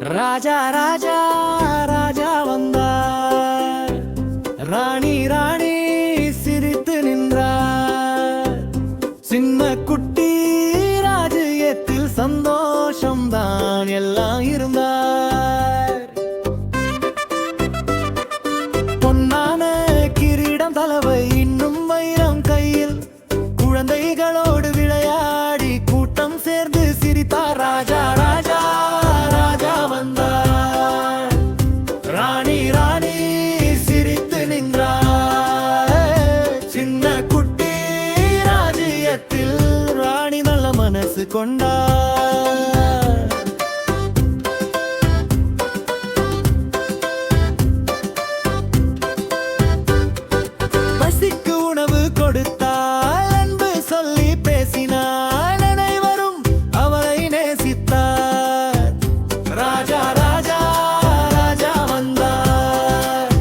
ராஜா ராஜா ராஜா வந்தார், ராணி ராணி சிரித்து நின்றார். சின்ன குட்டி ராஜ்யத்தில் சந்தோஷம்தான் எல்லாம் இருந்தார். பொன்னான கிரீடம் தலைவை இன்னும் வைரம் கையில், குழந்தைகளோடு விளையாடி கூட்டம் சேர்ந்து சிரித்தார். ராஜா ராஜா ராஜா வந்தார், ராணி ராணி சிரித்து நின்றார். சின்ன குட்டி ராஜ்யத்தில் ராணி நல்ல மனசு கொண்டார். பசிக்கு உணவு கொடுத்தால், அன்பு சொல்லி பேசினார், அனைவரும் அவளை நேசித்தார். ராஜா ராஜா ராஜா வந்தார்,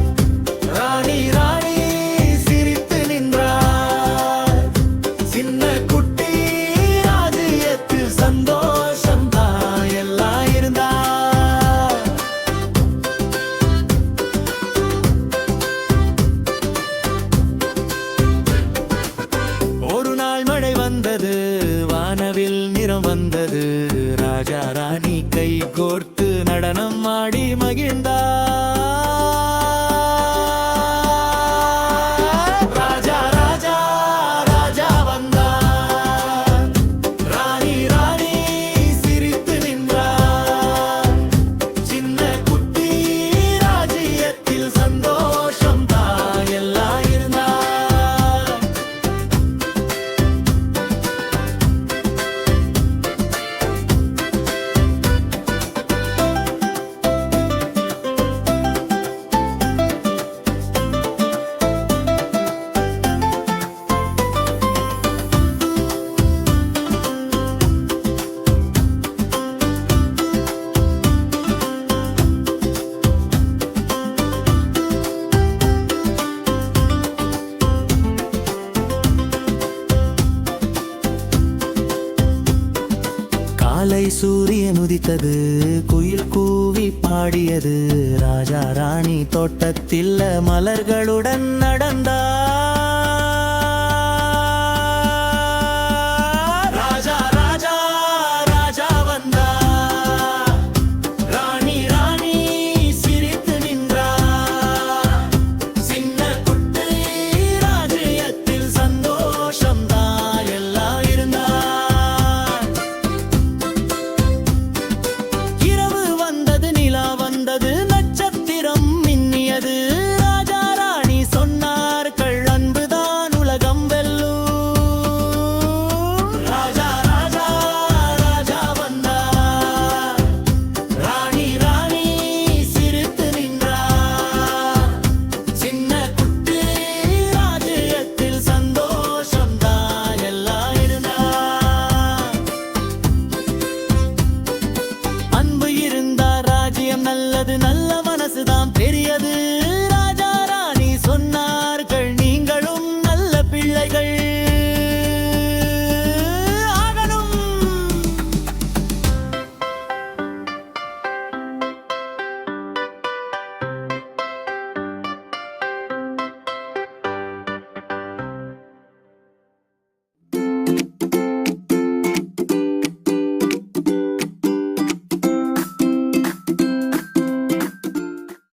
ராணி ராணி சிரித்து நின்றார். சின்ன குட்டி ராஜ்யத்தில் சந்தோஷம் தான் எல்லாம் இருந்தார். ஒரு நாள் மழை வந்தது, வானவில் நிறம் வந்தது. ராஜா ராணி கை கோர்த்து நடனம் ஆடி மகிழ்ந்தார். ராஜா ராஜா ராஜா வந்தார், ராணி ராணி சிரித்து நின்றார். சின்ன குட்டி ராஜ்யத்தில் சந்தோஷம் தான் எல்லாம் இருந்தார். காலை சூரியன் உதித்தது, குயில் கூவி பாடியது. ராஜா ராணி தோட்டத்தில் மலர்களுடன் நடந்தார்.